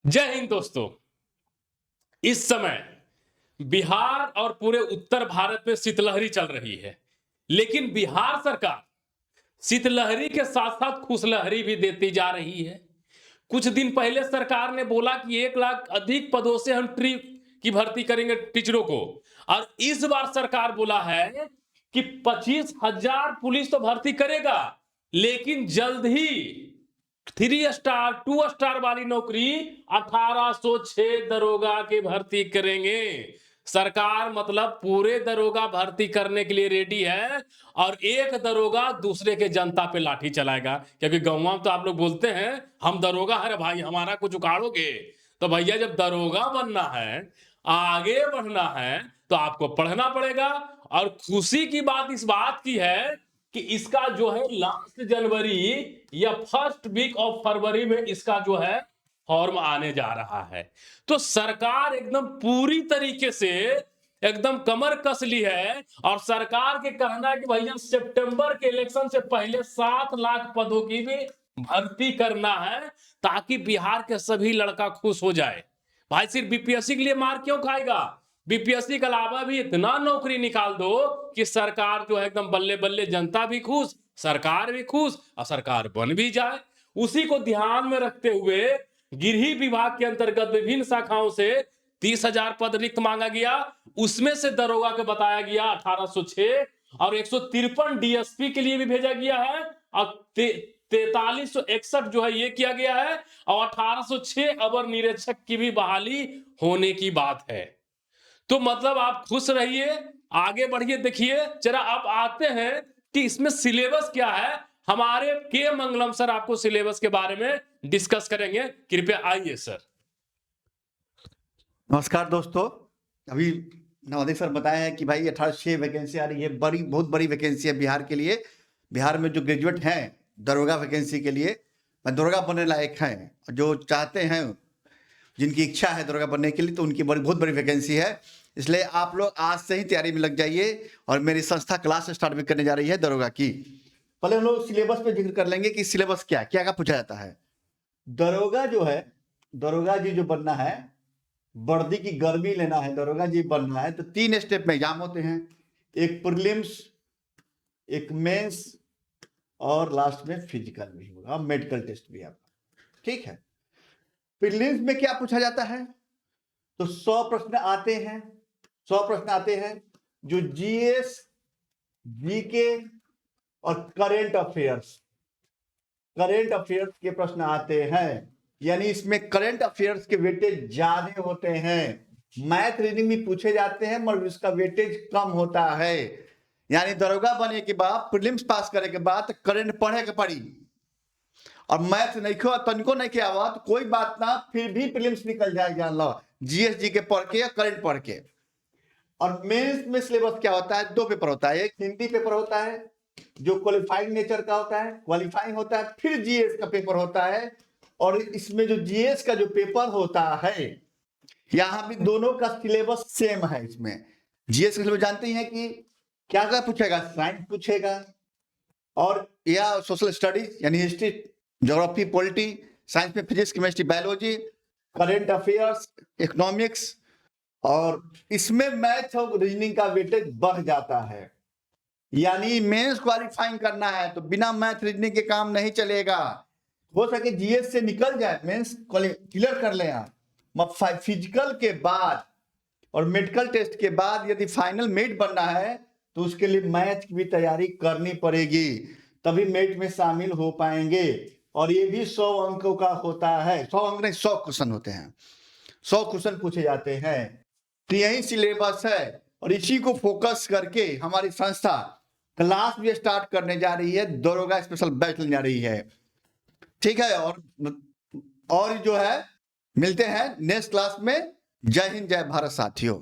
जय हिंद दोस्तों। इस समय बिहार और पूरे उत्तर भारत में शीतलहरी चल रही है, लेकिन बिहार सरकार शीतलहरी के साथ साथ खुशलहरी भी देती जा रही है। कुछ दिन पहले सरकार ने बोला कि 1 लाख अधिक पदों से हम ट्री की भर्ती करेंगे टीचरों को, और इस बार सरकार बोला है कि 25,000 पुलिस तो भर्ती करेगा, लेकिन जल्द ही 3 स्टार 2 स्टार वाली नौकरी 1806 दरोगा की भर्ती करेंगे। सरकार मतलब पूरे दरोगा भर्ती करने के लिए रेडी है, और एक दरोगा दूसरे के जनता पे लाठी चलाएगा। क्योंकि गाँव में तो आप लोग बोलते हैं हम दरोगा है भाई, हमारा कुछ उखाड़ोगे। तो भैया जब दरोगा बनना है, आगे बढ़ना है, तो आपको पढ़ना पड़ेगा। और खुशी की बात इस बात की है कि इसका जो है लास्ट जनवरी या फर्स्ट वीक ऑफ फरवरी में इसका जो है फॉर्म आने जा रहा है। तो सरकार एकदम पूरी तरीके से एकदम कमर कस ली है, और सरकार के कहना है कि भैया सितंबर के इलेक्शन से पहले 7 लाख पदों की भी भर्ती करना है, ताकि बिहार के सभी लड़का खुश हो जाए। भाई सिर्फ बीपीएससी के लिए मार क्यों खाएगा? बीपीएससी के अलावा भी इतना नौकरी निकाल दो कि सरकार जो है एकदम बल्ले बल्ले, जनता भी खुश, सरकार भी खुश, और सरकार बन भी जाए। उसी को ध्यान में रखते हुए गृह विभाग के अंतर्गत विभिन्न शाखाओं से 30,000 पद रिक्त मांगा गया। उसमें से दरोगा के बताया गया 1806, और 153 डीएसपी के लिए भी भेजा गया है, और 4361 जो है ये किया गया है, और 1806 अवर निरीक्षक की भी बहाली होने की बात है। तो मतलब आप खुश रहिए, आगे बढ़िए। देखिए जरा आप आते हैं कि इसमें सिलेबस क्या है। हमारे के मंगलम सर आपको सिलेबस के बारे में डिस्कस करेंगे, कृपया आइए सर। नमस्कार दोस्तों, अभी नवोदय सर बताया है कि भाई 1806 वैकेंसी आ रही है। बहुत बड़ी वैकेंसी है बिहार के लिए। बिहार में जो ग्रेजुएट हैं दरोगा वैकेंसी के लिए, दरोगा बनने लायक हैं, जो चाहते हैं, जिनकी इच्छा है दरोगा बनने के लिए, तो उनकी बहुत बड़ी वैकेंसी है। इसलिए आप लोग आज से ही तैयारी में लग जाइए, और मेरी संस्था क्लास स्टार्ट भी करने जा रही है दरोगा की। पहले हम लोग सिलेबस पे जिक्र कर लेंगे कि सिलेबस क्या क्या पूछा जाता है। दरोगा जो है, दरोगा जी जो बनना है, वर्दी की गर्मी लेना है, दरोगा जी बनना है, तो 3 स्टेप में एग्जाम होते हैं। एक प्रीलिम्स, एक मेंस, और लास्ट में फिजिकल भी होगा, मेडिकल टेस्ट भी आपका। ठीक है। प्रीलिम्स में क्या पूछा जाता है? तो 100 प्रश्न आते हैं। 100 प्रश्न आते हैं जो जीएस, जीके और करंट अफेयर्स के प्रश्न आते हैं। यानी इसमें करंट अफेयर्स के वेटेज ज्यादा होते हैं। मैथ रीजनिंग भी पूछे जाते हैं मगर इसका वेटेज कम होता है। यानी दरोगा बनने के बाद, प्रीलिम्स पास करने के बाद करंट पढ़े के पड़ी, और मैथ नहीं खो तनिको नहीं किया हुआ तो कोई बात ना, फिर भी प्रीलिम्स निकल जाएगा, जान लो, जीएसजी के पढ़ के या करंट पढ़ के। और मेंस में सिलेबस क्या होता है? 2 पेपर होता है। एक हिंदी पेपर होता है जो क्वालिफाइंग नेचर का होता है, क्वालिफाइंग होता है, फिर जीएस का पेपर होता है। और इसमें जो जीएस का जो पेपर होता है, यहां भी दोनों का सिलेबस सेम है। इसमें जीएस का सिलेबस जानते हैं कि क्या क्या पूछेगा? साइंस पूछेगा, और या सोशल स्टडीज यानी हिस्ट्री, ज्योग्राफी, पॉलिटी, साइंस में physics, chemistry, biology, current affairs, economics, और इसमें मैथ और रीजनिंग का वेटेज बढ़ जाता है। यानी मेंस क्वालिफाइंग करना है तो बिना मैथ रीजनिंग के काम नहीं चलेगा। हो सके जीएस से निकल जाए, मेंस क्लियर कर लें आप, फिजिकल के बाद और मेडिकल टेस्ट के बाद यदि फाइनल मेट बनना है तो उसके लिए मैथ की भी तैयारी करनी पड़ेगी, तभी मेट में शामिल हो पाएंगे। और ये भी 100 अंकों का होता है। 100 अंक नहीं, 100 क्वेश्चन होते हैं। 100 क्वेश्चन पूछे जाते हैं। तो यही सिलेबस है, और इसी को फोकस करके हमारी संस्था क्लास भी स्टार्ट करने जा रही है, दरोगा स्पेशल बैच लेने जा रही है। ठीक है। और जो है, मिलते हैं नेक्स्ट क्लास में। जय हिंद, जय भारत साथियों।